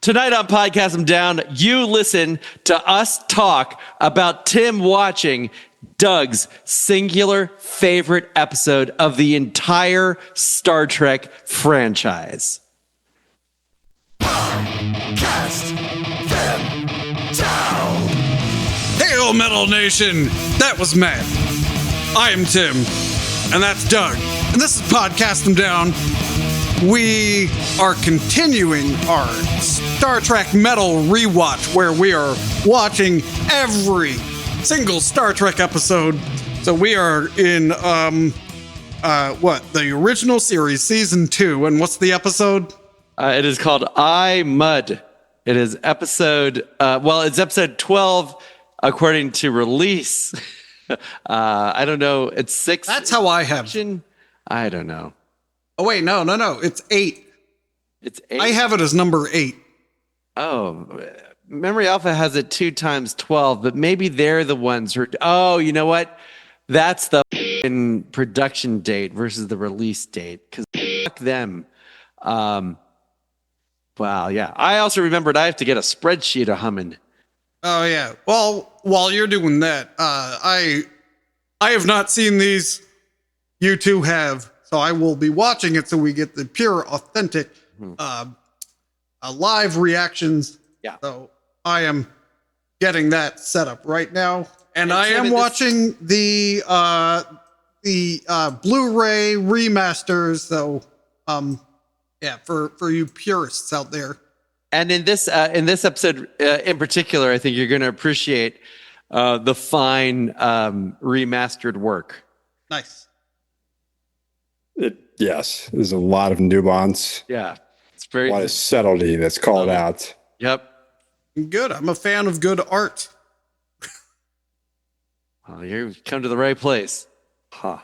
Tonight on Podcast I'm Down, you listen to us talk about Tim watching Doug's singular favorite episode of the entire Star Trek franchise. Podcast them down. Hail, Metal Nation! That was Matt. I am Tim, and that's Doug. And this is Podcast Them Down. We are continuing our Star Trek Metal rewatch, where we are watching every single Star Trek episode. So we are in, the original series, season 2. And what's the episode? It is called I Mud. It is episode, it's episode 12 according to release. I don't know. It's 6. That's how I have. I don't know. Oh, wait, no. It's 8. It's 8. I have it as number 8. Oh, Memory Alpha has it 2 times 12, but maybe they're the ones who. Oh, you know what? That's the production date versus the release date. Because fuck them. Wow, yeah. I also remembered I have to get a spreadsheet humming. Oh, yeah. Well, while you're doing that, I have not seen these. You two have. So I will be watching it so we get the pure, authentic, live reactions. Yeah. So I am getting that set up right now. And I am watching the Blu-ray remasters. So, for you purists out there. And in this episode in particular, I think you're going to appreciate the fine remastered work. Nice. Yes, there's a lot of nuance. Yeah, it's A lot of subtlety that's called out. Yep. Good. I'm a fan of good art. Well, you've come to the right place. All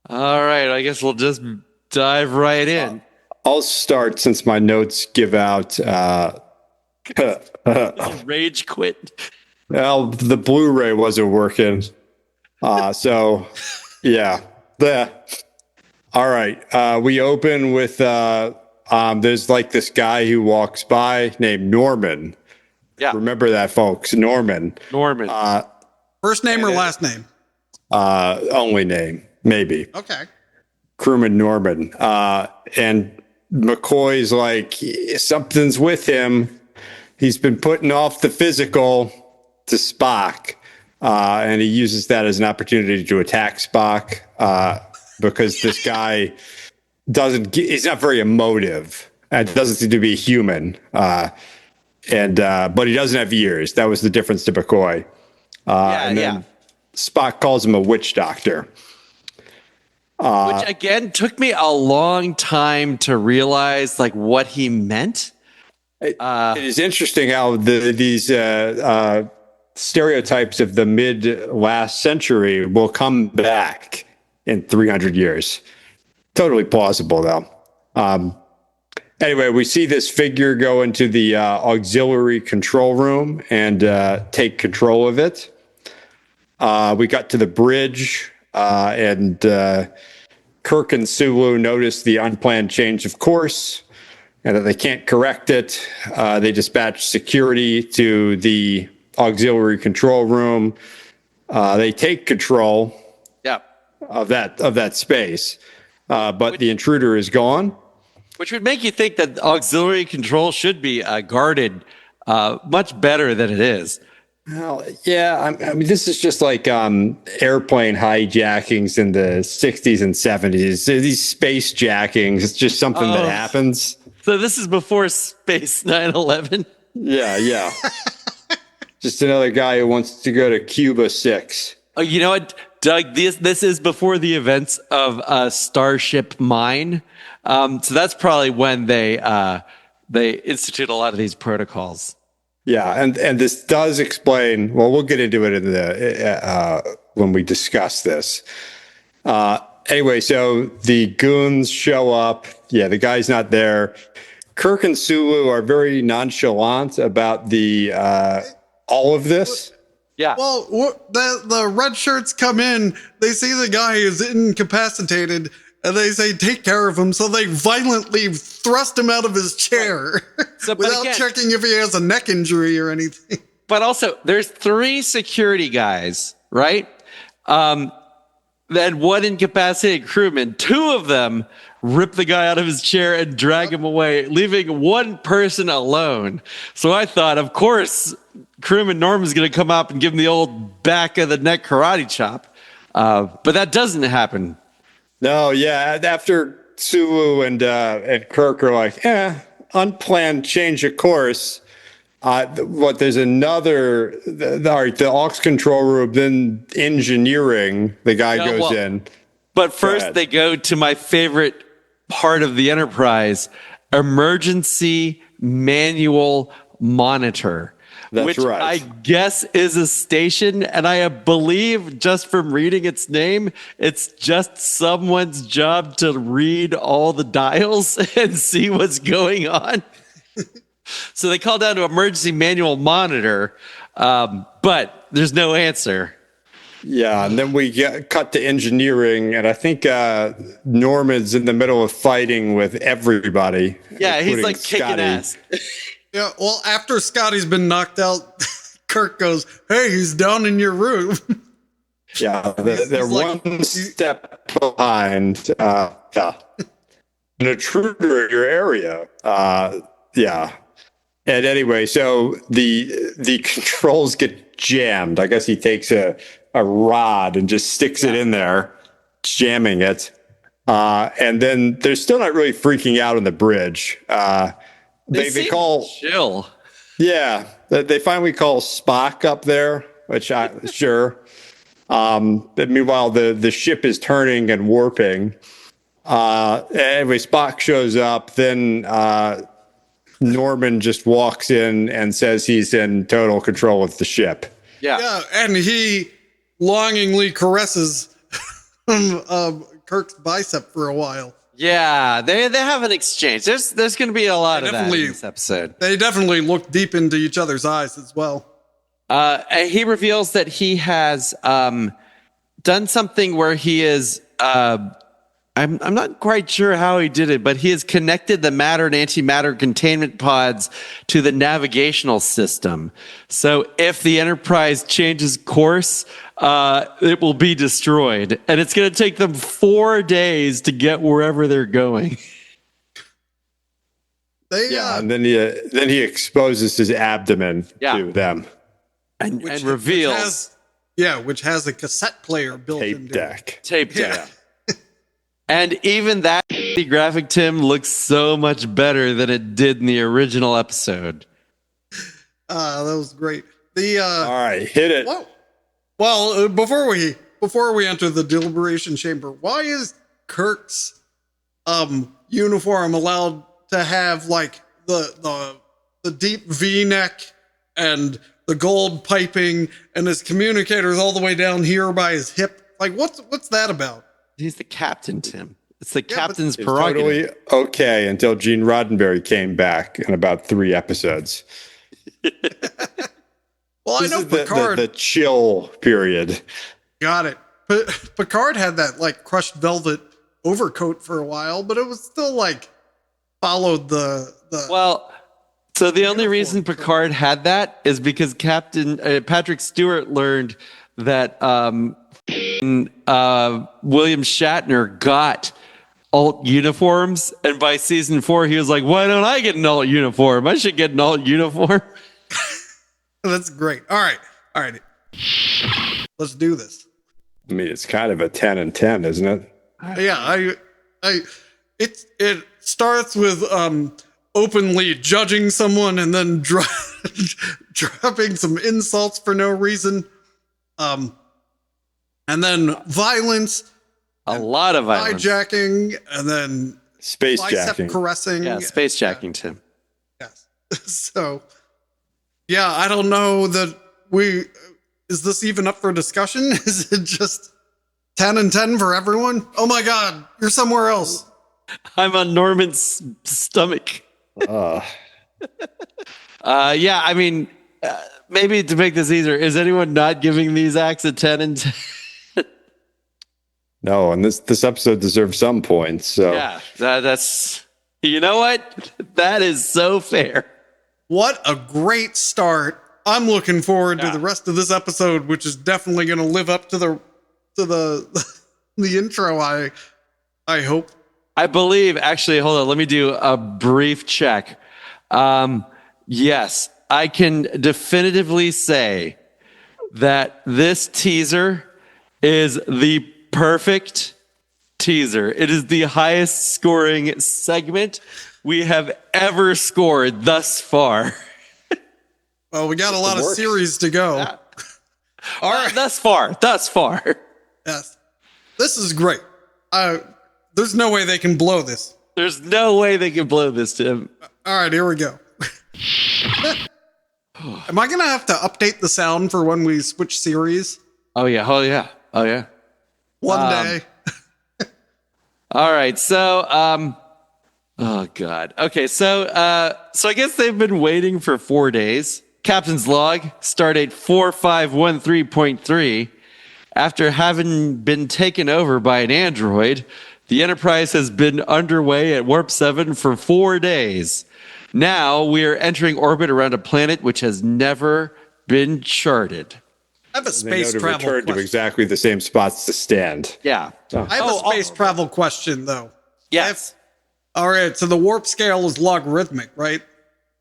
right, I guess we'll just dive right in. I'll start since my notes give out. Rage quit. Well, the Blu-ray wasn't working. So, yeah. All right. We open with there's like this guy who walks by named Norman. Yeah. Remember that, folks. Norman. First name or last name? Only name, maybe. Okay. Crewman Norman. And McCoy's like, something's with him. He's been putting off the physical to Spock. And he uses that as an opportunity to attack Spock because this guy he's not very emotive and doesn't seem to be human. But he doesn't have ears. That was the difference to McCoy. And then Spock calls him a witch doctor. Which again took me a long time to realize like what he meant. It is interesting how these stereotypes of the mid last century will come back in 300 years. Totally plausible, though. Anyway, we see this figure go into the auxiliary control room and take control of it. We got to the bridge, and Kirk and Sulu notice the unplanned change of course and that they can't correct it. They dispatch security to the auxiliary control room. They take control of that space, but the intruder is gone. Which would make you think that auxiliary control should be guarded much better than it is. Well, yeah, I mean, this is just like airplane hijackings in the 60s and 70s. These space jackings, it's just something that happens. So this is before Space 9/11? Yeah. Just another guy who wants to go to Cuba 6. Oh, you know what, Doug? This is before the events of Starship Mine. So that's probably when they institute a lot of these protocols. Yeah, and this does explain. Well, we'll get into it in the when we discuss this. Anyway, so the goons show up. Yeah, the guy's not there. Kirk and Sulu are very nonchalant about the all of this. Yeah. Well, the red shirts come in. They see the guy is incapacitated, and they say, take care of him. So they violently thrust him out of his chair So, but without again- checking if he has a neck injury or anything. But also, there's 3 security guys, right? Then 1 incapacitated crewman. 2 of them rip the guy out of his chair and drag him away, leaving 1 person alone. So I thought, of course, crewman Norman's going to come up and give him the old back of the neck karate chop. But that doesn't happen. No, yeah. After Sulu and Kirk are like, unplanned change of course. There's another, the aux control room, then engineering, the guy goes in. But first, ahead. they go to my favorite part of the Enterprise, emergency manual monitor. That's which right. I guess is a station, and I believe just from reading its name, it's just someone's job to read all the dials and see what's going on. So they call down to emergency manual monitor, but there's no answer. Yeah, and then we cut to engineering, and I think Norman's in the middle of fighting with everybody. Yeah, he's including like kicking Scotty. ass. Yeah, well, after Scotty's been knocked out, Kirk goes, hey, he's down in your room. Yeah, they're like- one step behind. An intruder in your area. Yeah. And anyway, so the controls get jammed. I guess he takes a rod and just sticks it in there, jamming it. And then they're still not really freaking out on the bridge. They seem call, chill. yeah, they finally call Spock up there, which sure. But meanwhile, the ship is turning and warping. Anyway, Spock shows up. Then Norman just walks in and says he's in total control of the ship. Yeah, and he longingly caresses Kirk's bicep for a while. Yeah, they have an exchange. There's going to be a lot of that in definitely- this episode. They definitely look deep into each other's eyes as well. And he reveals that he has done something where he is. I'm not quite sure how he did it, but he has connected the matter and antimatter containment pods to the navigational system. So if the Enterprise changes course, it will be destroyed, and it's going to take them 4 days to get wherever they're going. They, Yeah, and then he exposes his abdomen to them. And which reveals which has a cassette player built Tape into deck. tape Yeah. deck. And even that graphic, Tim, looks so much better than it did in the original episode. That was great. All right, hit it. Well, before we enter the deliberation chamber, why is Kirk's uniform allowed to have like the deep V-neck and the gold piping and his communicators all the way down here by his hip? Like, what's that about? He's the captain, Tim. It's the but captain's It's prerogative. totally okay until Gene Roddenberry came back in about 3 episodes. Well, This I know is the Picard chill period. got it. But Picard had that like crushed velvet overcoat for a while, but it was still like followed the Well, so the only reason Picard had that is because Captain Patrick Stewart learned that William Shatner got alt uniforms, and by season 4 he was like, why don't I get an alt uniform? I should get an alt uniform. That's great. All right. Let's do this. I mean, it's kind of a 10 and 10, isn't it? Yeah, it starts with openly judging someone and then dropping some insults for no reason. And then violence, A lot of violence. hijacking, and then Space bicep jacking. caressing. Yeah, space jacking, Tim. Yes. So, yeah, I don't know that is this even up for discussion? Is it just 10 and 10 for everyone? Oh my God, you're somewhere else. I'm on Norman's stomach. Yeah, I mean, maybe to make this easier, is anyone not giving these acts a 10 and 10? No, and this episode deserves some points. So Yeah, that's, you know what? That is so fair. What a great start. I'm looking forward to Yeah. the rest of this episode, which is definitely going to live up to the the intro, I hope. I believe, actually, hold on, let me do a brief check. Yes, I can definitively say that this teaser is the perfect teaser. It is the highest scoring segment we have ever scored thus far. Well, we got a lot of works. series to go. Yeah. All right. Thus far. Yes. This is great. There's no way they can blow this. There's no way they can blow this, Tim. All right, here we go. Am I going to have to update the sound for when we switch series Oh, yeah. Oh, yeah. Oh, yeah. one day? All right. So, oh God. Okay. So I guess they've been waiting for 4 days. Captain's log, stardate 4513.3. After having been taken over by an android, the Enterprise has been underway at Warp 7 for 4 days. Now we are entering orbit around a planet which has never been charted. I have a they know space to travel return to question. exactly the same spots to stand. Yeah. I have a space travel question, though. Yes. All right, so the warp scale is logarithmic, right?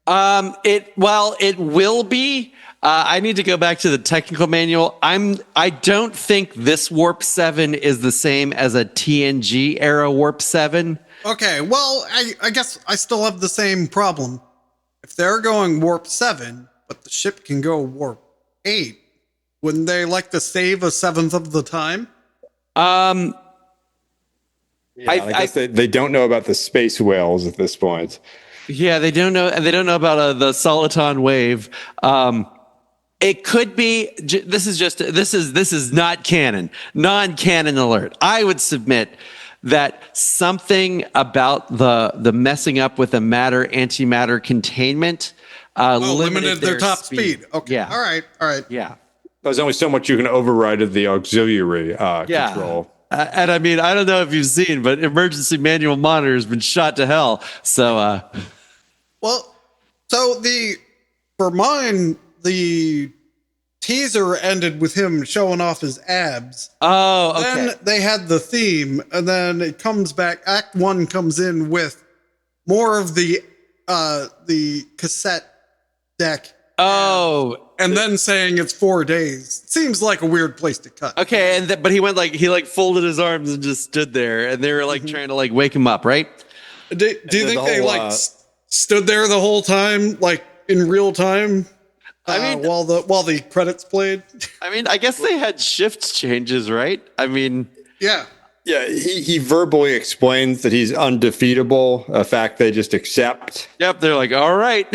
It will be. I need to go back to the technical manual. I don't think this Warp 7 is the same as a TNG era Warp 7. Okay, well, I guess I still have the same problem. If they're going warp 7, but the ship can go warp 8, wouldn't they like to save a seventh of the time? Yeah, I guess they don't know about the space whales at this point. Yeah, they don't know, and they don't know about the soliton wave. It could be. This is not canon. Non-canon alert. I would submit that something about the messing up with the matter antimatter containment Limited their top speed. Okay. Yeah. All right. Yeah. There's only so much you can override of the auxiliary Yeah. control. And I mean, I don't know if you've seen, but emergency manual monitor has been shot to hell. So, Well, so for mine, the teaser ended with him showing off his abs. oh, okay. Then they had the theme, and then it comes back. Act 1 comes in with more of the cassette deck, Oh, and then saying it's 4 days. Seems like a weird place to cut. okay. And but he went he folded his arms and just stood there, and they were trying to wake him up, right? Do you think the they whole, stood there the whole time, like in real time? I mean- while the credits played. I mean, I guess they had shift changes, right? I mean, Yeah. Yeah, he verbally explains that he's undefeatable, a fact they just accept. yep. They're like, all right.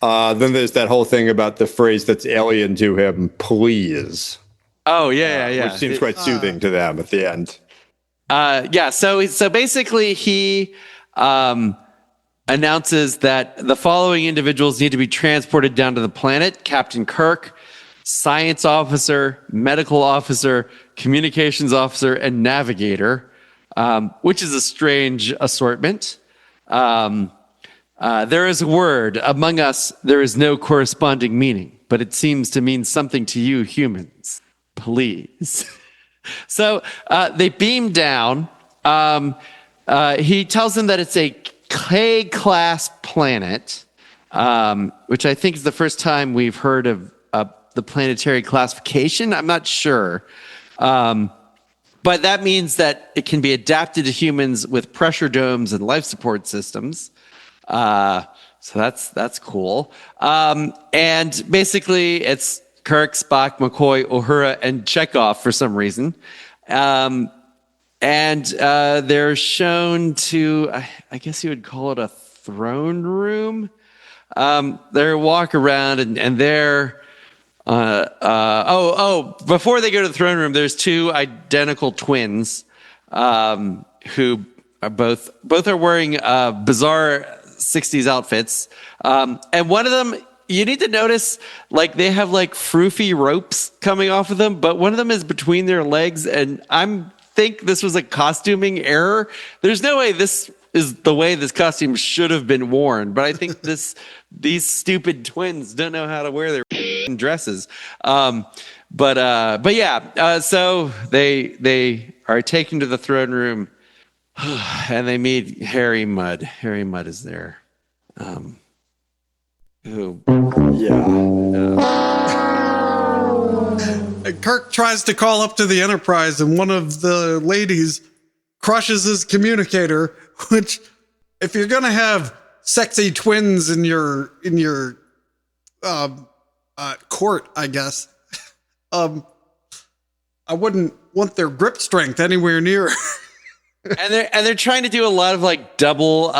Then there's that whole thing about the phrase that's alien to him, please. Oh yeah. Which seems quite soothing to them at the end. Yeah. So basically, he announces that the following individuals need to be transported down to the planet: Captain Kirk, science officer, medical officer, communications officer, and navigator, which is a strange assortment. There is a word among us. There is no corresponding meaning, but it seems to mean something to you humans. Please. So they beam down. He tells them that it's a K-class planet, which I think is the first time we've heard of the planetary classification. I'm not sure. But that means that it can be adapted to humans with pressure domes and life support systems. So that's cool. And basically it's Kirk, Spock, McCoy, Uhura, and Chekhov for some reason. And they're shown to, I guess you would call it a throne room. They walk around and they're, before they go to the throne room, there's two identical twins, who are both are wearing, bizarre 60s outfits. And one of them, you need to notice, they have froofy ropes coming off of them, but one of them is between their legs, and I'm think this was a costuming error. There's no way this is the way this costume should have been worn. But I think these stupid twins don't know how to wear their dresses. But yeah. So they are taken to the throne room, and they meet Harry Mudd. Harry Mudd is there. Who? And Kirk tries to call up to the Enterprise, and one of the ladies crushes his communicator. Which, if you're gonna have sexy twins in your court, I guess, I wouldn't want their grip strength anywhere near. and they're trying to do a lot of like double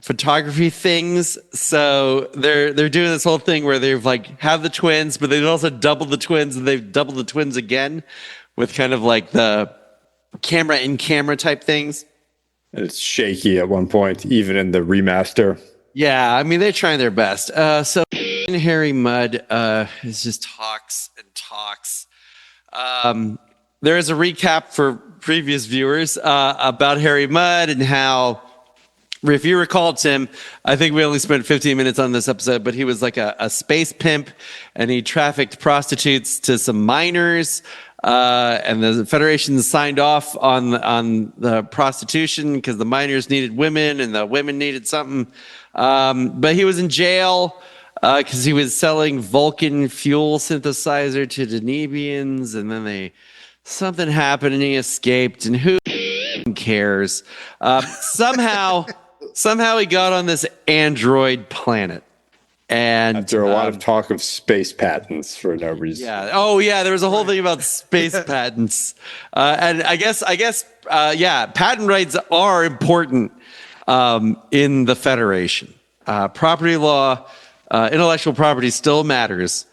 photography things. So they're doing this whole thing where they've like have the twins, but they've also doubled the twins, and they've doubled the twins again with kind of like the camera in camera type things. And it's shaky at one point, even in the remaster. Yeah, I mean they're trying their best. So Harry Mudd is just talks and talks. There is a recap for previous viewers about Harry Mudd and how, if you recall, Tim, I think we only spent 15 minutes on this episode, but he was like a space pimp, and he trafficked prostitutes to some miners. And the Federation signed off on the prostitution because the miners needed women and the women needed something. But he was in jail because he was selling Vulcan fuel synthesizer to Denebians, and then something happened and he escaped. And who cares? Somehow he got on this android planet. And after a lot of talk of space patents for no reason. Yeah. Oh, yeah. There was a whole thing about space patents, and I guess, patent rights are important in the Federation. Property law, intellectual property still matters.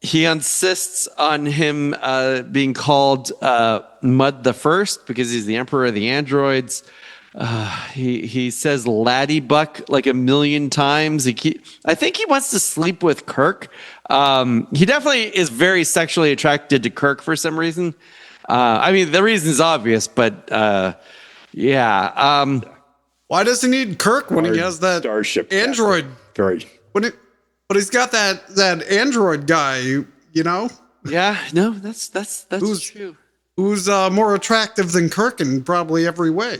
He insists on him being called Mudd the First because he's the emperor of the androids. He says laddie buck like a million times. I think he wants to sleep with Kirk. He definitely is very sexually attracted to Kirk for some reason. I mean, the reason is obvious, but yeah. Why does he need Kirk when he has that starship android? But he's got that android guy, you know? Yeah, no, that's true. Who's more attractive than Kirk in probably every way.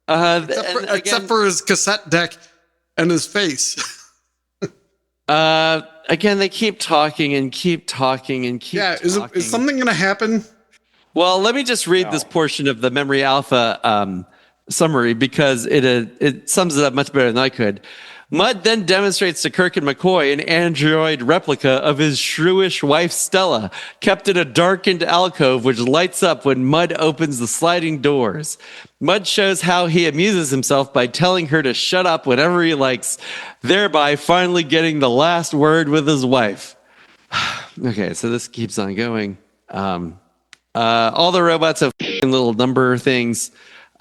Except for his cassette deck and his face. Again, they keep talking and keep talking and keep talking. Is something going to happen? Well, let me just read this portion of the Memory Alpha summary because it sums it up much better than I could. Mudd then demonstrates to Kirk and McCoy an android replica of his shrewish wife Stella, kept in a darkened alcove which lights up when Mudd opens the sliding doors. Mudd shows how he amuses himself by telling her to shut up whenever he likes, thereby finally getting the last word with his wife. Okay, so this keeps on going. All the robots have little number things.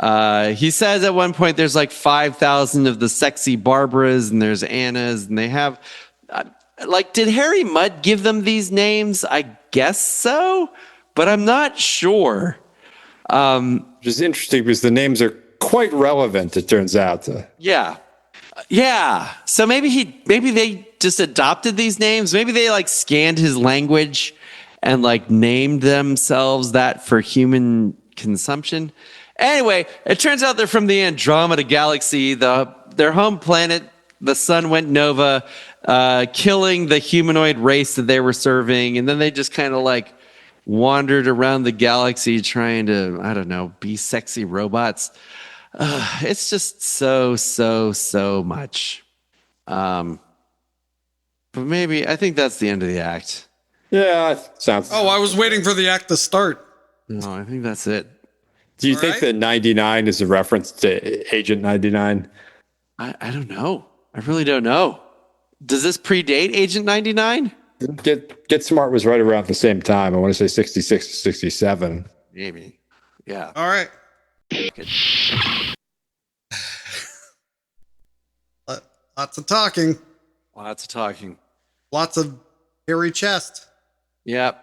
He says at one point there's like 5,000 of the sexy Barbaras and there's Annas, and they have did Harry Mudd give them these names? I guess so, but I'm not sure. Which is interesting because the names are quite relevant, it turns out. Yeah. So maybe they just adopted these names. Maybe they like scanned his language and like named themselves that for human consumption. Anyway, it turns out they're from the Andromeda Galaxy. Their home planet, the sun went nova, killing the humanoid race that they were serving. And then they just kind of like wandered around the galaxy trying to, I don't know, be sexy robots. It's just so much. But maybe, I think that's the end of the act. Yeah, sounds... Oh, I was waiting for the act to start. No, I think that's it. Do you think that 99 is a reference to Agent 99? I don't know. I really don't know. Does this predate Agent 99? Get Smart was right around the same time. I want to say 66 to 67. Maybe. Yeah. All right. Lots of talking. Lots of talking. Lots of hairy chest. Yep.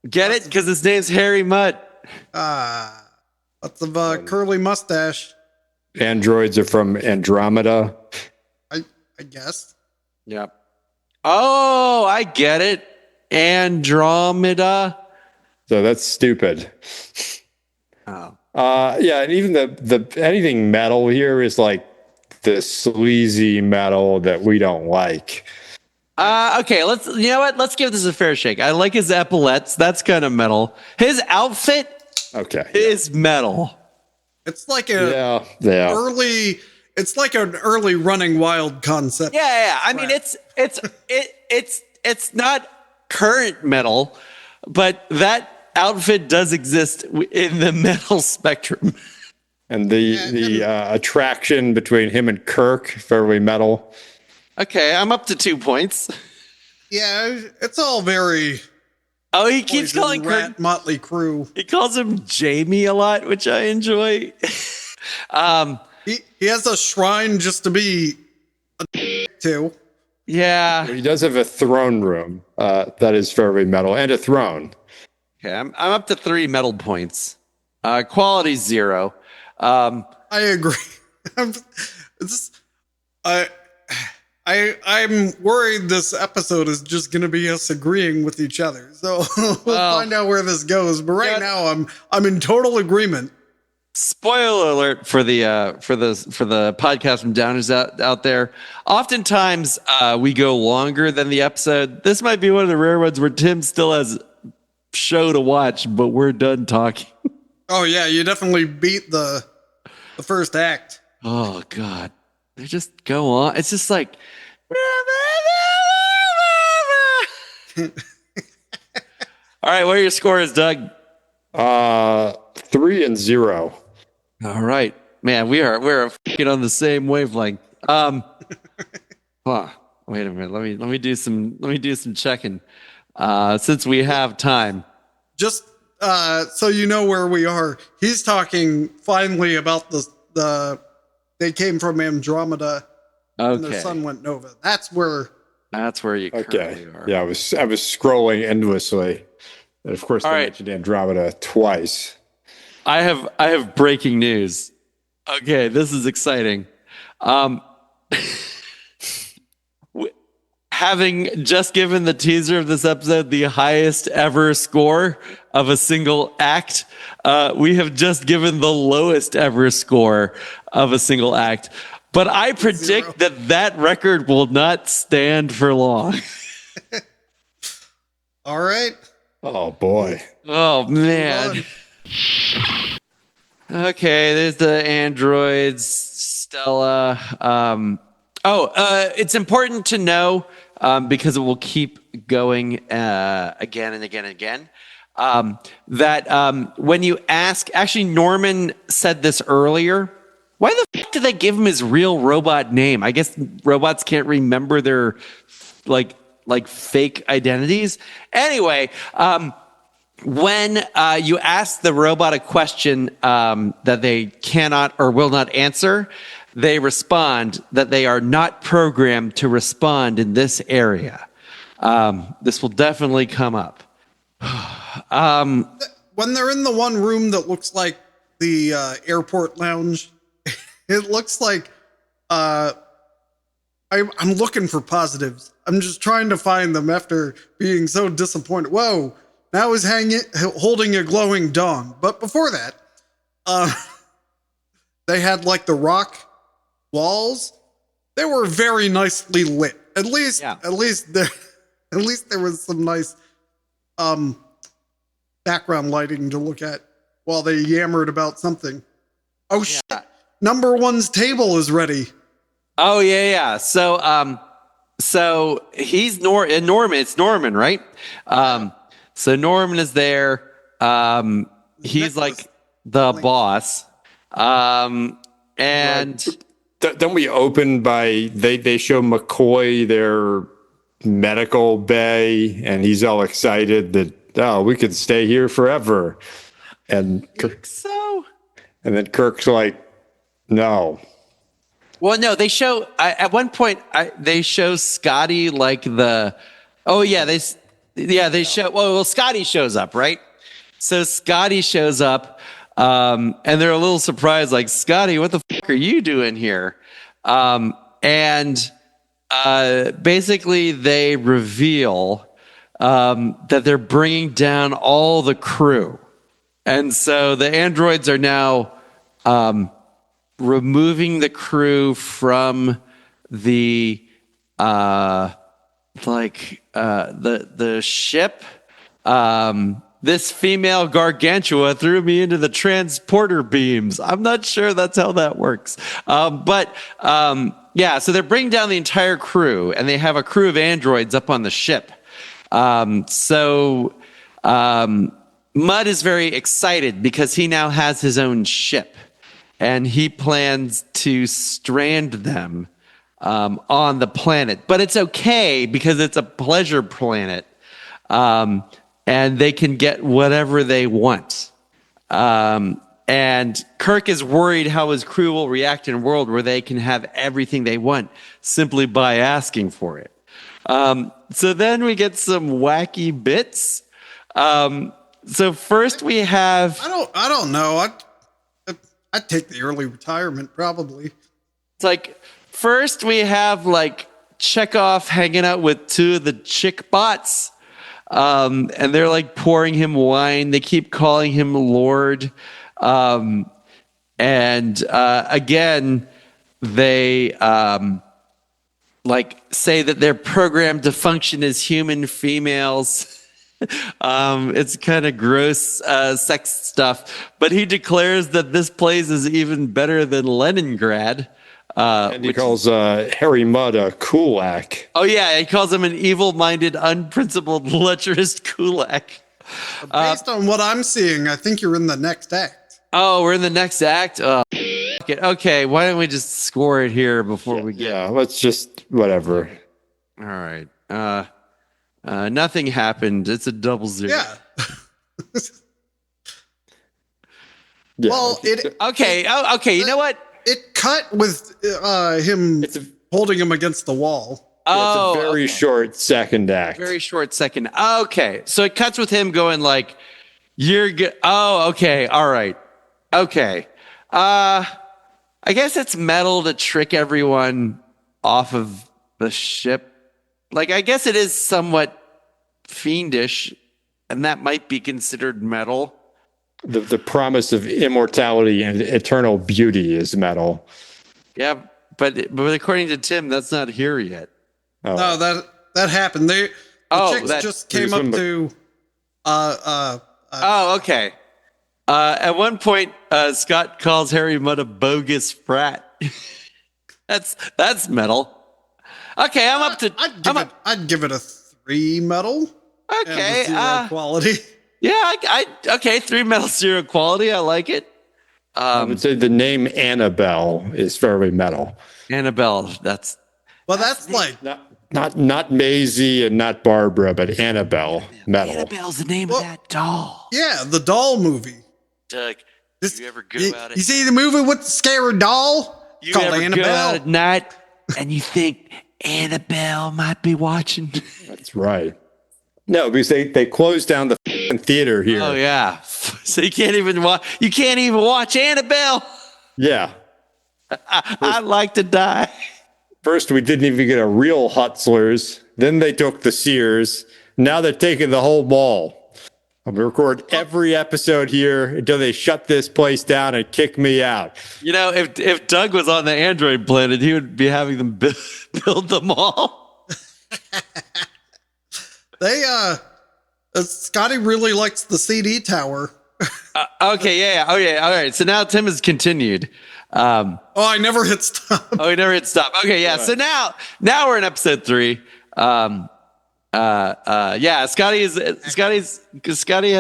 Get it? Because his name's Harry Mutt. Lots of curly mustache. Androids are from Andromeda. I guess. Yep. Oh, I get it. Andromeda. So that's stupid. Oh. Yeah, and even the anything metal here is like the sleazy metal that we don't like. Okay, you know what? Let's give this a fair shake. I like his epaulets. That's kind of metal. His outfit is metal. It's like early. It's like an early Running Wild concept. Yeah. I mean, it's not current metal, but that outfit does exist in the metal spectrum. And the attraction between him and Kirk, fairly metal. Okay, I'm up to 2 points. Yeah, it's all very. Oh, he keeps calling Kirk Motley Crue. He calls him Jamie a lot, which I enjoy. He has a shrine just to be a to. Yeah. He does have a throne room that is fairly metal, and a throne. Okay, I'm up to 3 metal points. Quality 0. I agree. I'm worried this episode is just going to be us agreeing with each other. So we'll find out where this goes. But right now, I'm in total agreement. Spoiler alert for the podcast from Downers out there. Oftentimes, we go longer than the episode. This might be one of the rare ones where Tim still has show to watch, but we're done talking. Oh yeah, you definitely beat the first act. Oh God, they just go on. It's just like. All right, what are your scores, Doug? 3 and 0. All right, man, we're fucking on the same wavelength. Wait a minute. Let me do some checking. Since we have time. Just so you know where we are, he's talking finally about the they came from Andromeda. Okay. And the sun went nova. That's where you currently are. Yeah, I was scrolling endlessly. And of course, they mentioned Andromeda twice. I have breaking news. Okay, this is exciting. Having just given the teaser of this episode the highest ever score of a single act, we have just given the lowest ever score of a single act. But I predict that record will not stand for long. All right. Oh, boy. Oh, man. Okay, there's the androids, Stella. It's important to know, because it will keep going again and again and again, that when you ask, actually Norman said this earlier, why the fuck did they give him his real robot name? I guess robots can't remember their like fake identities. Anyway, when you ask the robot a question that they cannot or will not answer, they respond that they are not programmed to respond in this area. This will definitely come up. When they're in the one room that looks like the airport lounge, it looks like I'm looking for positives. I'm just trying to find them after being so disappointed. Whoa, now he's holding a glowing dong. But before that, they had like the rock walls. They were very nicely lit. At least there was some nice background lighting to look at while they yammered about something. Oh shit! Number one's table is ready. Oh yeah. So he's Norman. It's Norman, right? So Norman is there. He's like the boss. And don't we open by they show McCoy their medical bay, and he's all excited that we could stay here forever. And and then Kirk's like, no. Well, no, they show at one point they show Scotty like the. Oh yeah, Yeah, they show. Well, Scotty shows up, right? So Scotty shows up, and they're a little surprised, like, Scotty, what the fuck are you doing here? And basically, they reveal that they're bringing down all the crew, and so the androids are now removing the crew from the the ship. This female gargantua threw me into the transporter beams. I'm not sure that's how that works. But so they're bringing down the entire crew, and they have a crew of androids up on the ship. Mud is very excited because he now has his own ship, and he plans to strand them on the planet. But it's okay because it's a pleasure planet. And they can get whatever they want. And Kirk is worried how his crew will react in a world where they can have everything they want simply by asking for it. So then we get some wacky bits. So first we have... I don't know. I'd take the early retirement, probably. It's like, first we have, like, Chekhov hanging out with two of the chick bots. And they're like pouring him wine. They keep calling him Lord. Again, they say that they're programmed to function as human females. It's kind of gross sex stuff. But he declares that this place is even better than Leningrad. And he calls Harry Mudd a kulak. Oh, yeah. He calls him an evil-minded, unprincipled, lecherous kulak. Based on what I'm seeing, I think you're in the next act. Oh, we're in the next act? Oh, it. Okay, why don't we just score it here before we get... Yeah, let's just... whatever. All right. Nothing happened. It's a 0-0. Yeah. Yeah. Well, Okay, you know what? It cut with him holding him against the wall. Oh, it's a very short second act. Very short second. Okay, so it cuts with him going like, "You're good." Oh, okay, all right, okay. I guess it's metal to trick everyone off of the ship. Like, I guess it is somewhat fiendish, and that might be considered metal. The promise of immortality and eternal beauty is metal. Yeah, but according to Tim, that's not here yet. Oh. No, that happened. The chicks just came up to. Okay. At one point, Scott calls Harry Mudd a bogus frat. That's metal. Okay, I'm up to. I'd give it a 3 metal. Okay, and a 0 quality. Yeah, okay, 3 metal 0 quality. I like it. I would say the name Annabelle is very metal. Annabelle, that's like not Maisie and not Barbara, but Annabelle, metal. Annabelle's the name of that doll. Yeah, the doll movie. Doug, you ever go out? You see the movie with the scary doll? You called ever Annabelle. go out at night and you think Annabelle might be watching? That's right. No, because they closed down the theater here. Oh yeah, so you can't even watch. You can't even watch Annabelle. Yeah. I'd like to die. First, we didn't even get a real Hutzlers. Then they took the Sears. Now they're taking the whole mall. I'm going to record every episode here until they shut this place down and kick me out. You know, if Doug was on the Android planet, he would be having them build the mall. Scotty really likes the CD tower. Okay, yeah. Oh, yeah. All right. So now Tim has continued. I never hit stop. Oh, he never hit stop. Okay, yeah. Right. So now we're in episode 3. Scotty has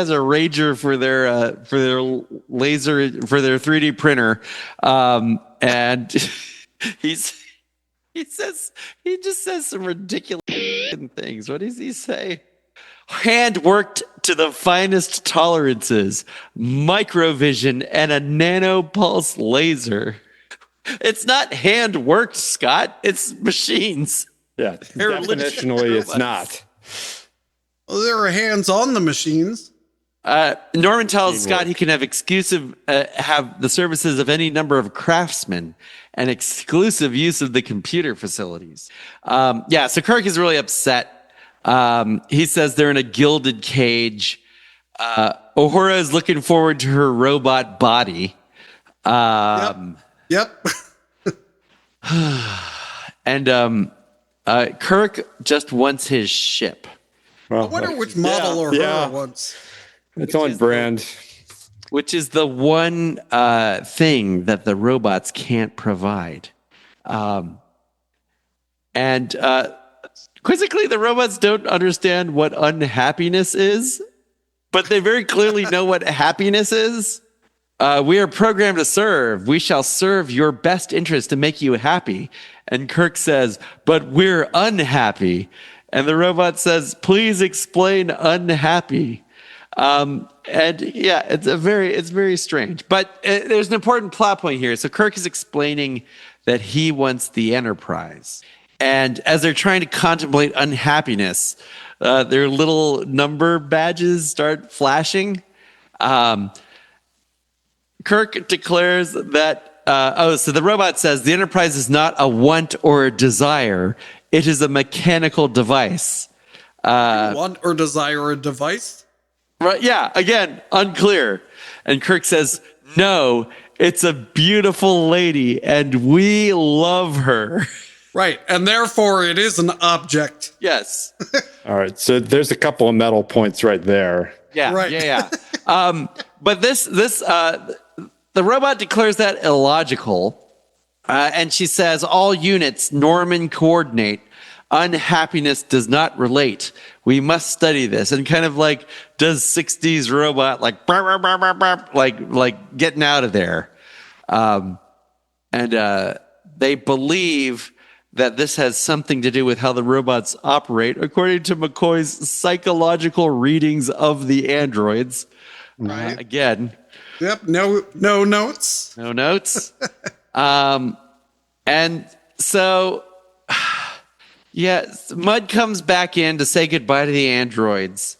a rager for their laser for their 3D printer, and he just says some ridiculous things. What does he say? Hand worked to the finest tolerances, microvision, and a nanopulse laser. It's not hand worked, Scott. It's machines. Yeah, definitionally, it's not. Well, there are hands on the machines. Norman tells Scott he can have have the services of any number of craftsmen and exclusive use of the computer facilities. So Kirk is really upset. He says they're in a gilded cage. Uhura is looking forward to her robot body. Yep. And Kirk just wants his ship. Well, I wonder which model or her wants. It's on brand. Which is the one thing that the robots can't provide. And quizzically, the robots don't understand what unhappiness is, but they very clearly know what happiness is. We are programmed to serve. We shall serve your best interest to make you happy. And Kirk says, but we're unhappy. And the robot says, please explain unhappy. It's very strange. But there's an important plot point here. So Kirk is explaining that he wants the Enterprise. And as they're trying to contemplate unhappiness, their little number badges start flashing. Kirk declares that, so the robot says the Enterprise is not a want or a desire. It is a mechanical device. Want or desire a device? Right? Yeah. Again, unclear. And Kirk says, no, it's a beautiful lady and we love her. Right. And therefore it is an object. Yes. All right. So there's a couple of metal points right there. Yeah. Right. Yeah. But the robot declares that illogical. And she says, all units, Norman coordinate. Unhappiness does not relate. We must study this. And kind of like does 60s robot, like, burr, burr, burr, burr, like getting out of there. They believe that this has something to do with how the robots operate, according to McCoy's psychological readings of the androids. Right. Again. Yep. No notes. No notes. And so, Mudd comes back in to say goodbye to the androids.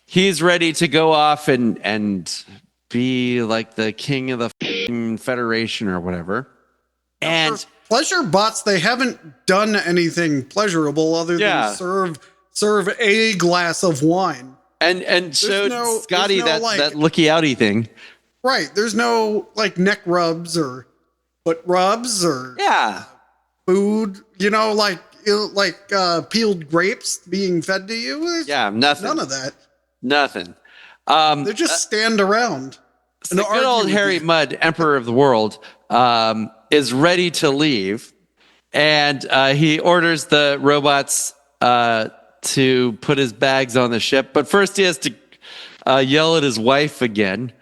He's ready to go off and be like the king of the Federation or whatever. And pleasure bots, they haven't done anything pleasurable other than serve a glass of wine. And showed Scotty that looky outy thing. Right. There's no like neck rubs or foot rubs or food, like peeled grapes being fed to you. Nothing. None of that. Nothing. They just stand around. So the good old Harry Mudd, Emperor of the World, is ready to leave. And he orders the robots to put his bags on the ship. But first he has to yell at his wife again,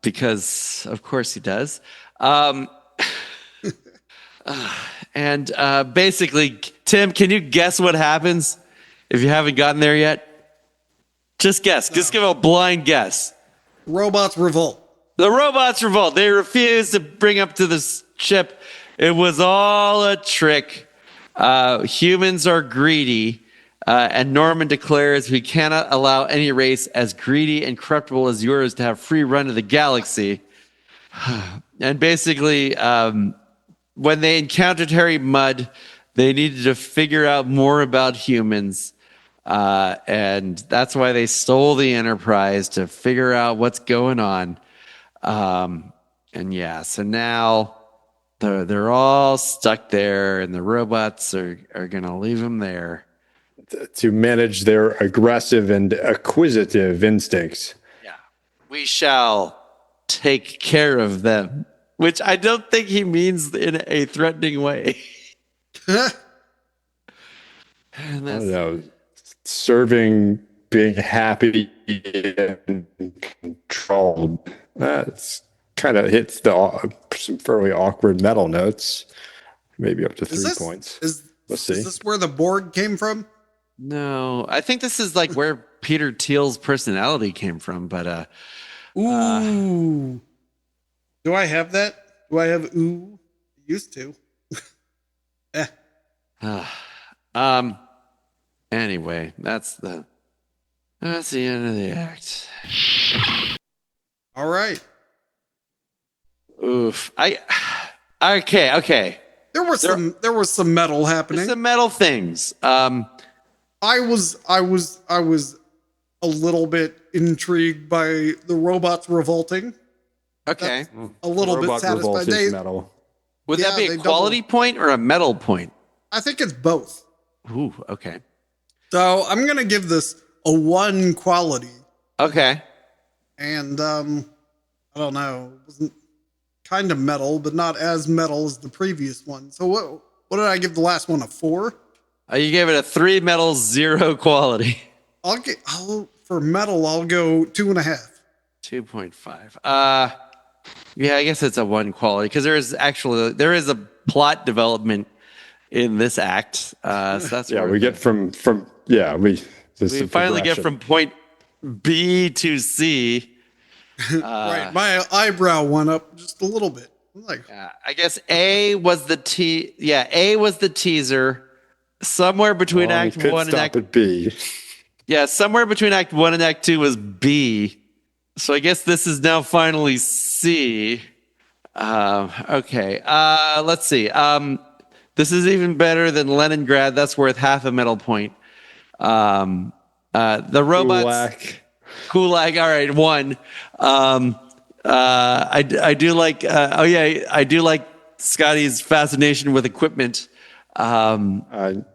because of course he does. Basically, Tim, can you guess what happens if you haven't gotten there yet? Just guess. Just give a blind guess. Robots revolt. The robots revolt. They refuse to bring up to the ship. It was all a trick. Humans are greedy. And Norman declares we cannot allow any race as greedy and corruptible as yours to have free run of the galaxy. And basically, when they encountered Harry Mudd, they needed to figure out more about humans. And that's why they stole the Enterprise, to figure out what's going on. So now they're all stuck there, and the robots are going to leave them there. To manage their aggressive and acquisitive instincts. Yeah. We shall take care of them, which I don't think he means in a threatening way. I don't know. Serving, being happy and controlled. That's kind of hits some fairly awkward metal notes. Maybe up to 3 points. Let's see. Is this where the Borg came from? No, I think this is like where Peter Thiel's personality came from, but ooh. Do I have that? Do I have ooh? Used to. Anyway, that's the end of the act. All right. Oof. Okay. There was some metal happening. There's some metal things. I was a little bit intrigued by the robots revolting. Okay. A little bit Robot satisfied. revolt is metal. Would that be they a quality point or a metal point? I think it's both. Ooh, okay. So I'm gonna give this a 1 quality. Okay. And I don't know, it wasn't kind of metal, but not as metal as the previous one. So what did I give the last one, a 4? You gave it a 3 metal, 0 quality. For metal, I'll go 2.5. 2.5. Yeah, I guess it's a 1 quality because there is a plot development in this act. So that's We get from we finally get from point B to C. Right, my eyebrow went up just a little bit. I'm like, I guess A was the teaser. Somewhere between Act 1 and Act B. Yeah, somewhere between Act 1 and Act 2 was B. So I guess this is now finally C. Okay. Let's see. This is even better than Leningrad. That's worth half a metal point. The robots. Kulak. All right, 1. I do like. I do like Scotty's fascination with equipment. And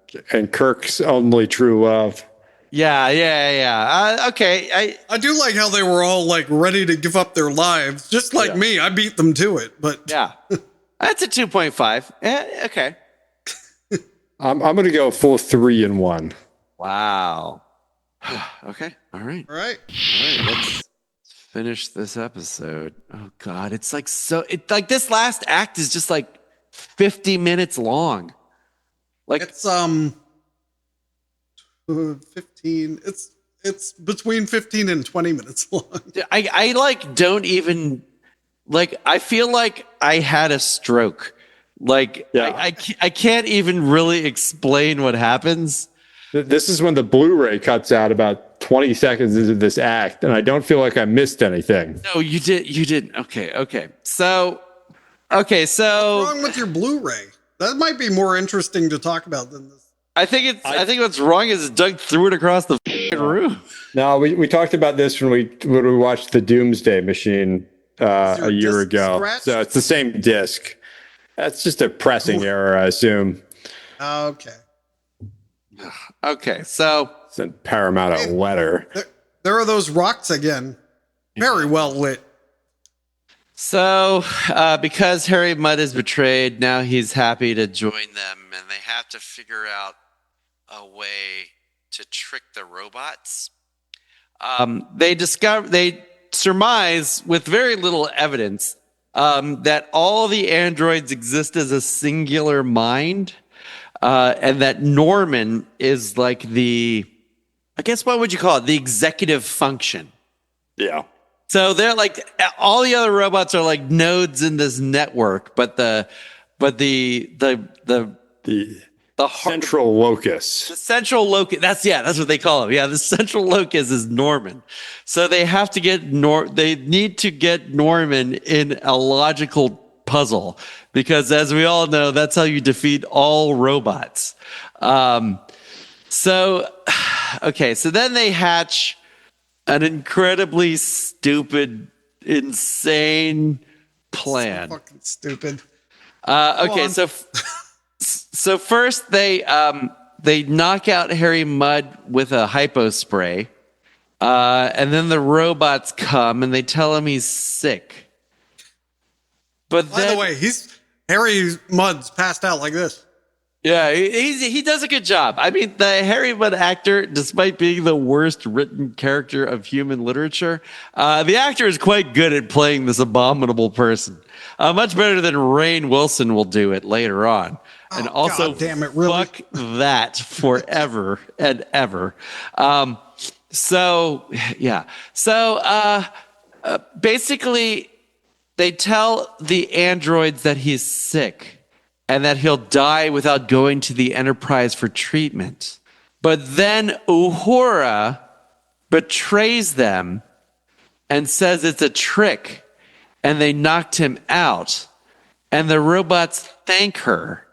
Kirk's only true love. Yeah. Okay. I do like how they were all like ready to give up their lives, just like me. I beat them to it, but yeah, that's a 2.5. Okay. I'm going to go full 3 and 1. Wow. Okay. All right. Let's finish this episode. Oh God, it's like this last act is just like 50 minutes long. Like it's 15. It's between 15 and 20 minutes long. I like don't even like. I feel like I had a stroke. Like I can't even really explain what happens. This is when the Blu-ray cuts out about 20 seconds into this act, and I don't feel like I missed anything. No, you didn't. Okay. So what's wrong with your Blu-ray? That might be more interesting to talk about than this. I think what's wrong is Doug threw it across the room. No, we talked about this when we watched the Doomsday Machine a year ago. Scratched? So it's the same disc. That's just a pressing error, I assume. Okay, so sent Paramount a letter. There are those rocks again. Very well lit. So, because Harry Mudd is betrayed, now he's happy to join them, and they have to figure out a way to trick the robots. They surmise with very little evidence that all the androids exist as a singular mind, and that Norman is like what would you call it? The executive function. Yeah. So they're like all the other robots are like nodes in this network, but the central locus. The central locus. That's what they call him. Yeah, the central locus is Norman. So they have to they need to get Norman in a logical puzzle because, as we all know, that's how you defeat all robots. So then they hatch an incredibly stupid, insane plan. So fucking stupid. So first they knock out Harry Mudd with a hypo spray, and then the robots come and they tell him he's sick. But by the way, Harry Mudd's passed out like this. Yeah, he does a good job. I mean, the Harry Mudd actor, despite being the worst written character of human literature, the actor is quite good at playing this abominable person. Much better than Rainn Wilson will do it later on. And also, God damn it, really? Fuck that forever and ever. Basically, they tell the androids that he's sick and that he'll die without going to the Enterprise for treatment. But then Uhura betrays them and says it's a trick, and they knocked him out. And the robots thank her.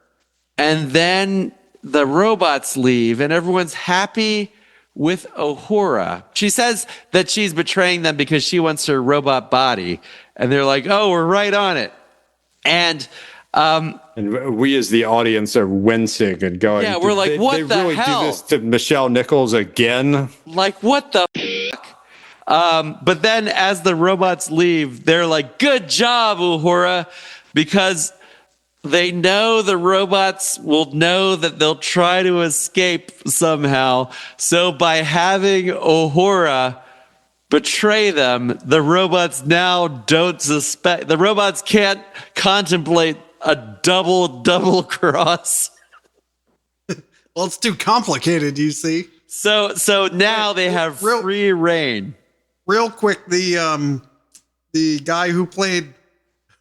And then the robots leave, and everyone's happy with Uhura. She says that she's betraying them because she wants her robot body. And they're like, oh, we're right on it. And we as the audience are wincing and going, yeah, we're like, what they the really hell? do this to Michelle Nichols again? Like, what the fuck? But then as the robots leave, they're like, good job, Uhura, because they know the robots will know that they'll try to escape somehow. So by having Uhura betray them, the robots now don't suspect. The robots can't contemplate a double cross. Well, it's too complicated, you see. So now they have free reign. Real quick, the guy who played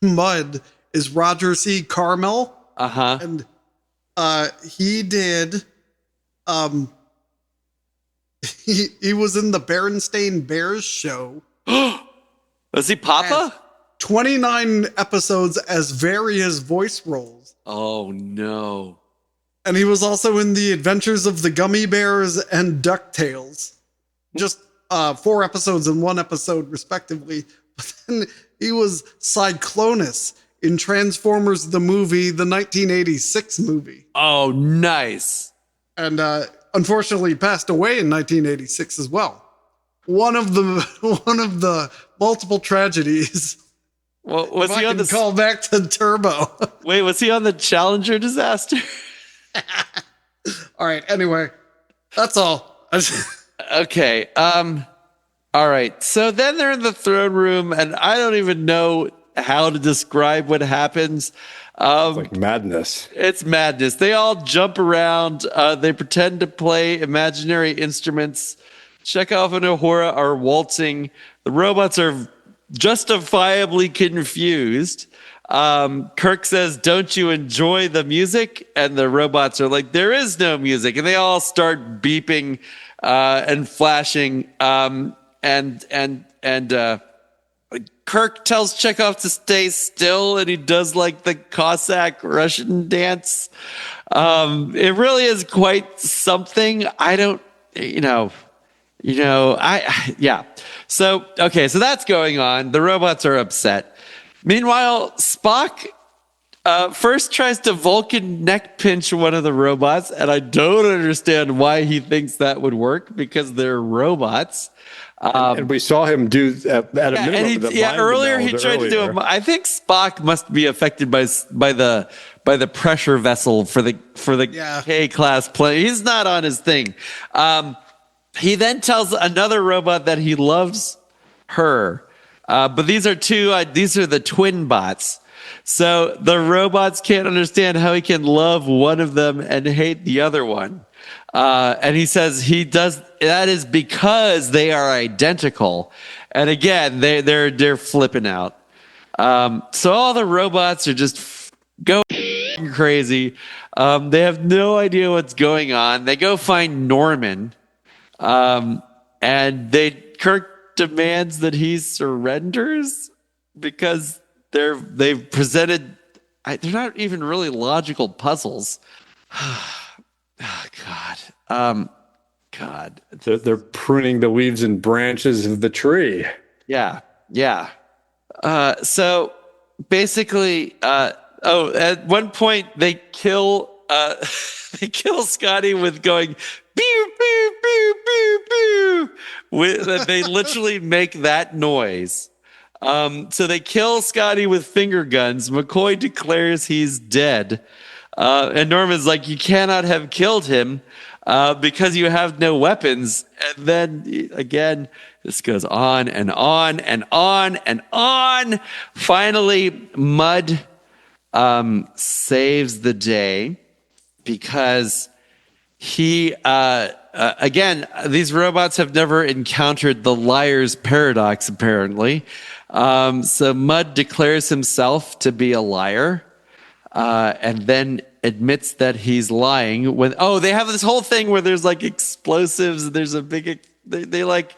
Mud is Roger C. Carmel. Uh-huh. And he did he was in the Berenstain Bears show. Was he Papa? 29 episodes as various voice roles. Oh no. And he was also in The Adventures of the Gummy Bears and DuckTales. Just 4 episodes and 1 episode respectively. But then he was Cyclonus in Transformers the movie, the 1986 movie. Oh, nice. And unfortunately passed away in 1986 as well. One of the multiple tragedies. Well, was he on the call back to Turbo? Wait, was he on the Challenger disaster? All right. Anyway, that's all. Okay. All right. So then they're in the throne room, and I don't even know how to describe what happens. It's like madness. It's madness. They all jump around. They pretend to play imaginary instruments. Chekhov and Uhura are waltzing. The robots are justifiably confused. Kirk says, don't you enjoy the music? And the robots are like, there is no music. And they all start beeping and flashing. Kirk tells Chekhov to stay still, and he does like the Cossack Russian dance. It really is quite something. So that's going on. The robots are upset. Meanwhile, Spock first tries to Vulcan neck pinch one of the robots, and I don't understand why he thinks that would work because they're robots. And we saw him do at a minimum. Earlier he tried to do it. I think Spock must be affected by the pressure vessel for the K-class plane. He's not on his thing. He then tells another robot that he loves her. But these are the twin bots. So the robots can't understand how he can love one of them and hate the other one. And he says he does that is because they are identical. And again, they're flipping out. So all the robots are just going crazy. They have no idea what's going on. They go find Norman. And Kirk demands that he surrenders because they've presented. They're not even really logical puzzles. Oh, God. God. They're pruning the leaves and branches of the tree. Yeah. So basically, at one point they kill Scotty with going pew pew pew pew pew. They literally make that noise. So they kill Scotty with finger guns. McCoy declares he's dead. And Norman's like, you cannot have killed him because you have no weapons. And then again, this goes on and on and on and on. Finally, Mud saves the day because he, again, these robots have never encountered the liar's paradox, apparently. So Mud declares himself to be a liar. And then admits that he's lying. When they have this whole thing where there's like explosives. And there's a big they like.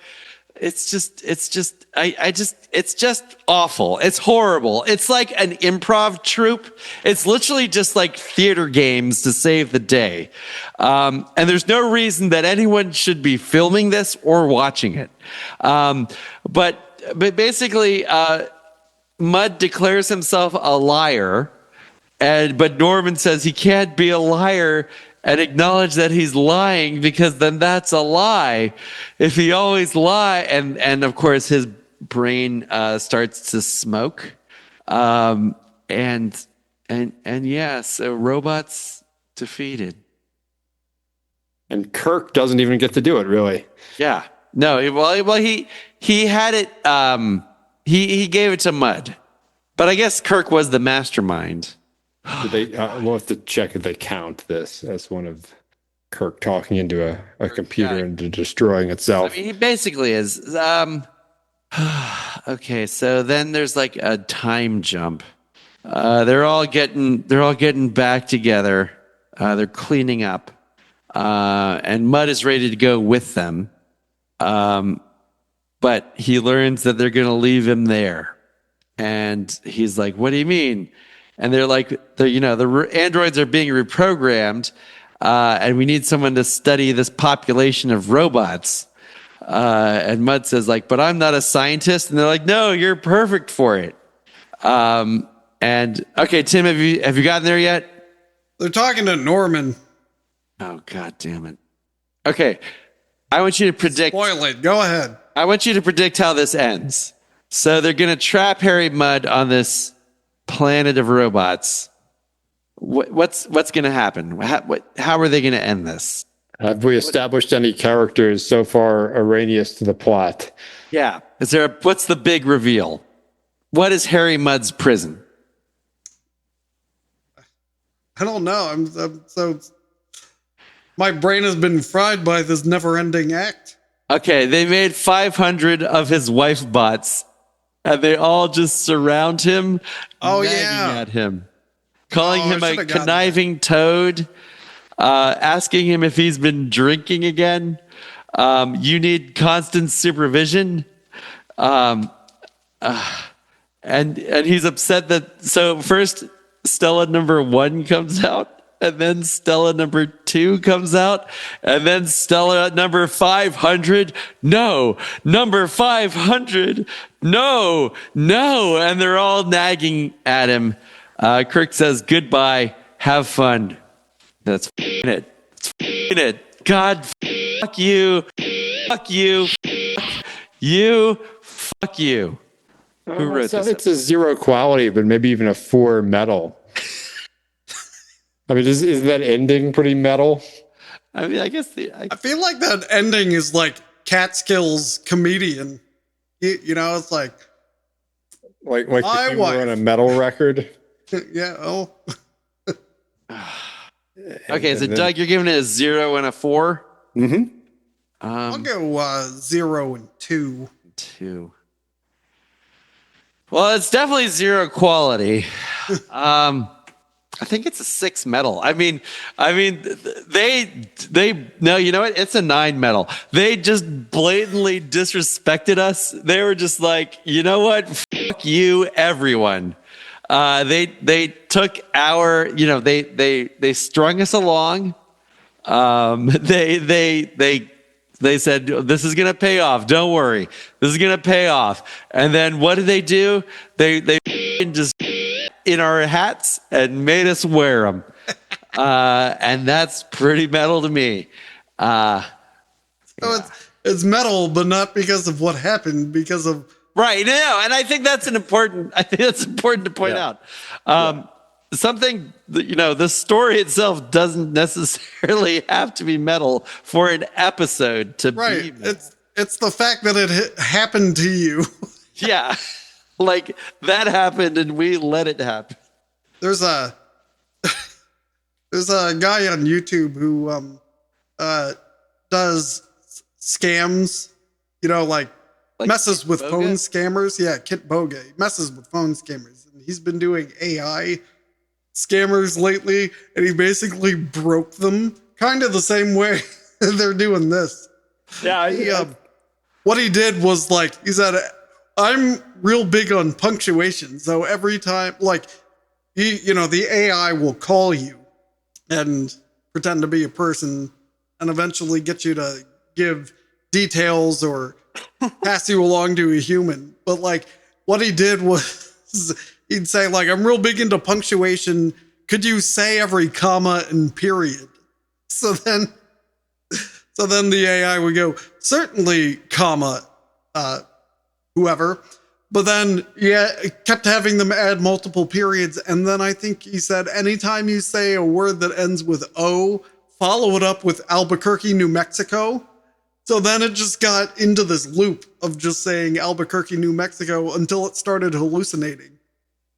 It's just awful. It's horrible. It's like an improv troupe. It's literally just like theater games to save the day. And there's no reason that anyone should be filming this or watching it. But basically, Mudd declares himself a liar, but Norman says he can't be a liar and acknowledge that he's lying, because then that's a lie. If he always lie, and of course his brain starts to smoke, and yeah, so robots defeated. And Kirk doesn't even get to do it, really. Yeah, no. Well, he had it. He gave it to Mudd, but I guess Kirk was the mastermind. We'll have to check if they count this as one of Kirk talking into a computer and destroying itself. I mean, he basically is. Okay, so then there's like a time jump. They're all getting back together. They're cleaning up, and Mudd is ready to go with them. But he learns that they're going to leave him there, and he's like, "What do you mean?" And they're like, the androids are being reprogrammed, and we need someone to study this population of robots. And Mudd says, like, but I'm not a scientist. And they're like, no, you're perfect for it. And okay, Tim, have you gotten there yet? They're talking to Norman. Oh, God damn it. Okay, I want you to predict. Spoil it. Go ahead. I want you to predict how this ends. So they're going to trap Harry Mudd on this planet of robots. What's going to happen? How are they going to end this? Have we established any characters so far erroneous to the plot? Yeah. What's the big reveal? What is Harry Mudd's prison? I don't know. So my brain has been fried by this never-ending act. Okay, they made 500 of his wife bots, and they all just surround him, nagging at him, calling him a conniving toad, asking him if he's been drinking again. You need constant supervision. And he's upset that, so first Stella number 1 comes out, and then Stella number 2 comes out, and then Stella number 500. No, number 500. No. And they're all nagging at him. Kirk says, goodbye. Have fun. That's it. That's it. God, fuck you. Fuck you. Fuck you. Fuck you. Who wrote this? It's a 0 quality, but maybe even a 4 metal. I mean, is that ending pretty metal? I mean, I guess I feel like that ending is like Catskill's comedian. You know, it's like if you were on a metal record. Yeah. Oh. Okay, so Doug, you're giving it a 0 and a 4. Mm-hmm. I'll go 0 and 2. 2. Well, it's definitely 0 quality. I think it's a 6 metal. I mean, they no, you know what? It's a 9 metal. They just blatantly disrespected us. They were just like, you know what? Fuck you, everyone. They took our, they strung us along. They said, this is going to pay off. Don't worry. This is going to pay off. And then what did they do? They just in our hats and made us wear them. And that's pretty metal to me. So it's metal, but not because of what happened, because of right. No, and I think that's important to point out. Something that, the story itself doesn't necessarily have to be metal for an episode to be metal. It's the fact that it happened to you. Yeah. Like that happened and we let it happen. There's a guy on YouTube who does scams, like messes with phone scammers. Yeah, Kit Boga. He messes with phone scammers. And he's been doing AI scammers lately, and he basically broke them kind of the same way they're doing this. Yeah, What he did was like, he said, I'm real big on punctuation. So every time, like, the AI will call you and pretend to be a person and eventually get you to give details or pass you along to a human. But like, what he did was he'd say, like, I'm real big into punctuation. Could you say every comma and period? So then the AI would go, certainly, comma, whoever. But then, it kept having them add multiple periods. And then I think he said, anytime you say a word that ends with O, follow it up with Albuquerque, New Mexico. So then it just got into this loop of just saying Albuquerque, New Mexico until it started hallucinating.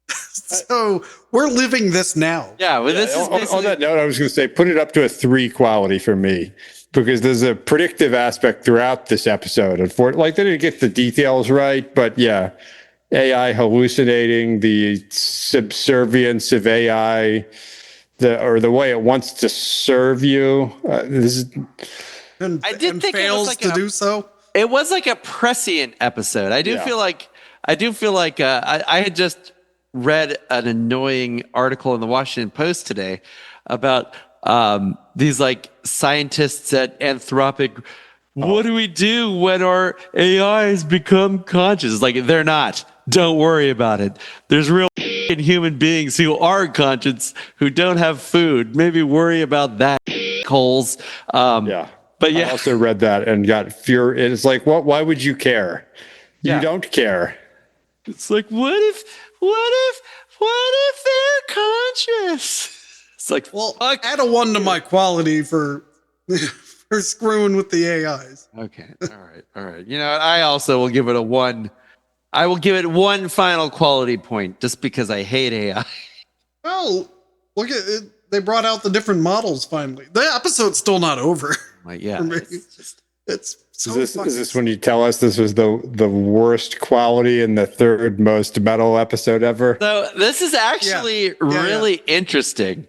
So we're living this now. Yeah, well, this is basically... On that note, I was going to say, put it up to a 3 quality for me, because there's a predictive aspect throughout this episode. Like, they didn't get the details right, but yeah, AI hallucinating, the subservience of AI, the way it wants to serve you. And I did think fails it was like to do so. It was like a prescient episode. I do feel like I had just read an annoying article in the Washington Post today about these like scientists at Anthropic. What do we do when our AIs become conscious? Like, they're not. Don't worry about it. There's real human beings who are conscious, who don't have food. Maybe worry about that, holes. But yeah, I also read that and got fear. It's like, what? Why would you care? You don't care. It's like, what if they're conscious? It's like, well, add a 1 to my quality for screwing with the AIs. Okay, all right. You know what? I also will give it a 1. I will give it 1 final quality point just because I hate AI. Well, look at it. They brought out the different models finally. The episode's still not over. Like, yeah, it's so is this when you tell us this was the worst quality and the 3rd most metal episode ever? So this is actually really interesting.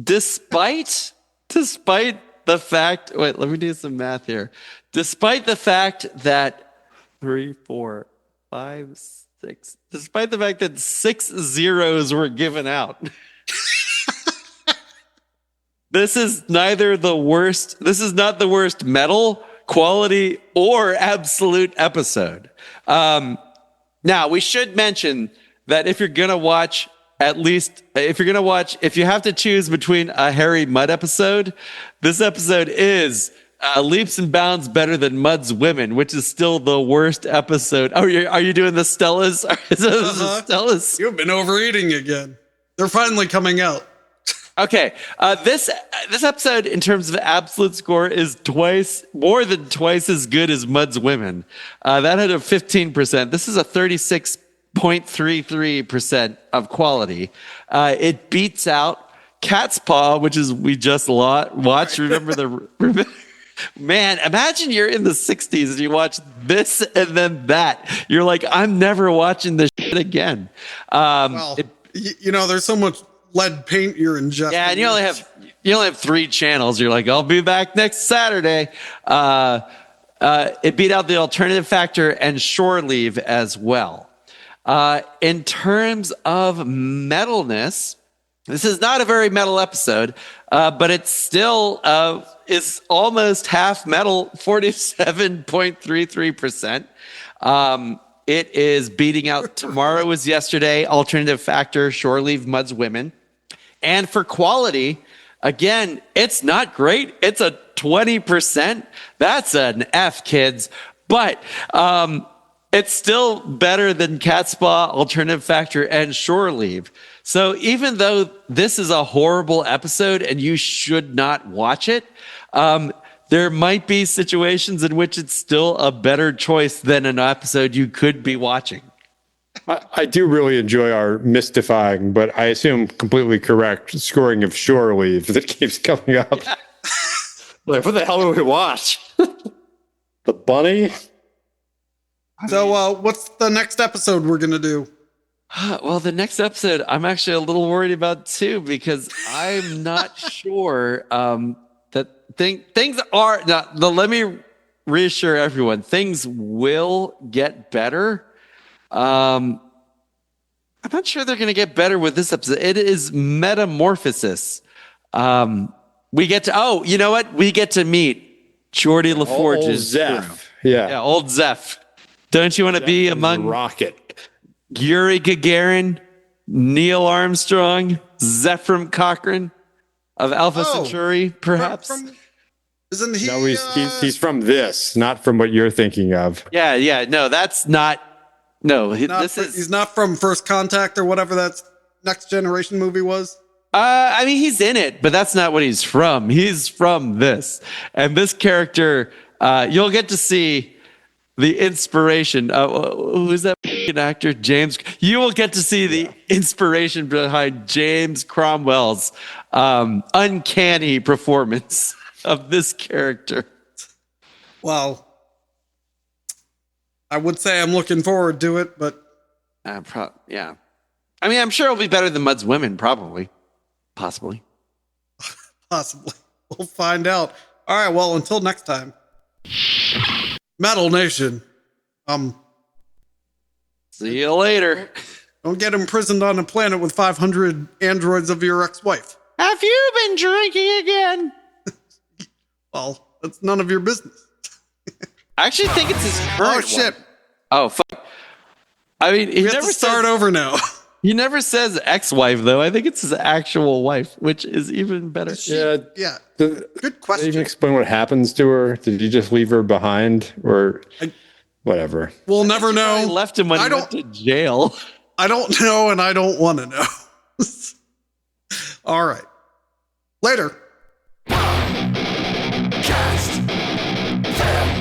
Despite the fact, wait, let me do some math here. Despite the fact that 3, 4, 5, 6, despite the fact that 6 zeros were given out. This is neither the worst. This is not the worst metal, quality, or absolute episode. Now, we should mention that if you're going to watch, if you have to choose between a Harry Mudd episode, this episode is leaps and bounds better than Mudd's Women, which is still the worst episode. Oh, are you doing the Stellas? Stellas? You've been overeating again. They're finally coming out. Okay, this episode, in terms of absolute score, is more than twice as good as Mudd's Women. That had a 15%. This is a 36.33% of quality. It beats out Cat's Paw, which is we just watched. Remember man, imagine you're in the 60s and you watch this and then that. You're like, I'm never watching this shit again. There's so much lead paint you're ingesting. Yeah, and you only have 3 channels. You're like, I'll be back next Saturday. It beat out the Alternative Factor and Shore Leave as well. In terms of metalness, this is not a very metal episode, but it still is almost half metal, 47.33%. It is beating out Tomorrow Was Yesterday, Alternative Factor, Shore Leave, Mudd's Women. And for quality, again, it's not great. It's a 20%. That's an F, kids. But it's still better than Cat's Paw, Alternative Factor, and Shore Leave. So even though this is a horrible episode and you should not watch it, there might be situations in which it's still a better choice than an episode you could be watching. I do really enjoy our mystifying, but I assume completely correct scoring of Shore Leave that keeps coming up. Yeah. Like, what the hell do we watch? The bunny? So what's the next episode we're going to do? Well, the next episode, I'm actually a little worried about too, because I'm not sure that things are not. Let me reassure everyone: things will get better. I'm not sure they're going to get better with this episode. It is metamorphosis. We get to. Oh, you know what? We get to meet Geordie LaForge's Zeph. crew. Yeah. Yeah, old Zeph. Don't you want to be among Rocket? Yuri Gagarin, Neil Armstrong, Zephram Cochrane of Alpha Centauri, perhaps? Isn't he? No, he's from this, not from what you're thinking of. Yeah. No, that's not. No, He's not from First Contact or whatever that Next Generation movie was. I mean, he's in it, but that's not what he's from. He's from this. And this character, you'll get to see the inspiration. Who's that actor? James. You will get to see the inspiration behind James Cromwell's uncanny performance of this character. Well, I would say I'm looking forward to it, but yeah. I mean, I'm sure it'll be better than Mud's Women, probably. Possibly. We'll find out. All right, well, until next time. Metal Nation. See you later. Don't get imprisoned on a planet with 500 androids of your ex-wife. Have you been drinking again? Well, that's none of your business. I actually think it's his current Oh, shit. one. Oh, fuck. I mean, he We have never to start over now. He never says ex-wife, though. I think it's his actual wife, which is even better. Yeah. Good Did you question. explain what happens to her? Did you just leave her behind, or whatever? We'll never I know. left him when he went to jail. I don't know, and I don't want to know. All right. Later. Cast them down.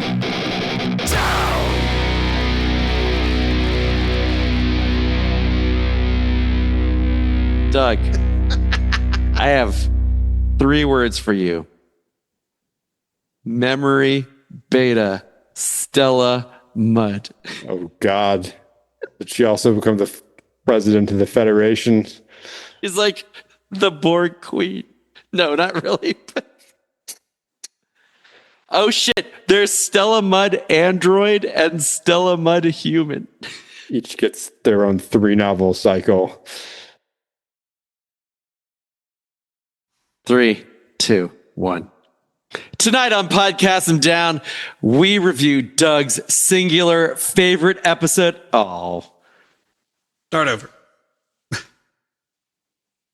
Doug, I have 3 words for you. Memory, beta, Stella, Mud. Oh God! Did she also become the president of the Federation? He's like the Borg queen. No, not really. Oh shit, there's Stella Mud android and Stella Mud human. Each gets their own 3-novel cycle. 3, 2, 1. Tonight on Podcast Him Down, we review Doug's singular favorite episode. Oh. Start over.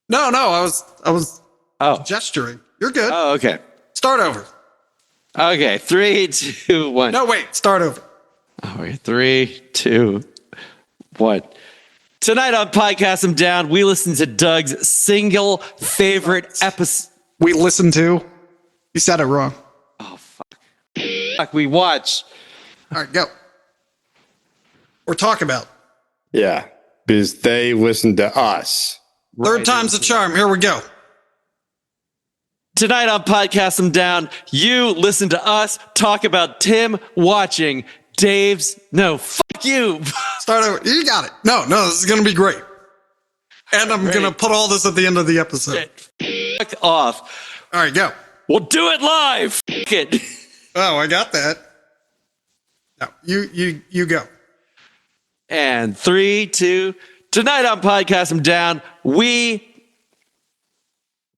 No, I was gesturing. You're good. Oh, okay. Start over. Okay, 3, 2, 1. No, wait. Start over. Okay, 3, 2, 1. Tonight on Podcast Him Down, we listen to Doug's single favorite episode. We listen to. You said it wrong. Oh, fuck. We watch. All right, go. Or talk about. Yeah, because they listen to us. Third time's the charm. Here we go. Tonight on Podcast Him Down, you listen to us talk about Tim watching Dave's. No, fuck you. Start over. You got it. No, this is going to be great. And I'm going to put all this at the end of the episode. Fuck off. All right, go. We'll do it live. Fuck it. Oh, I got that. No, you go. And 3, 2. Tonight on Podcast Him Down, we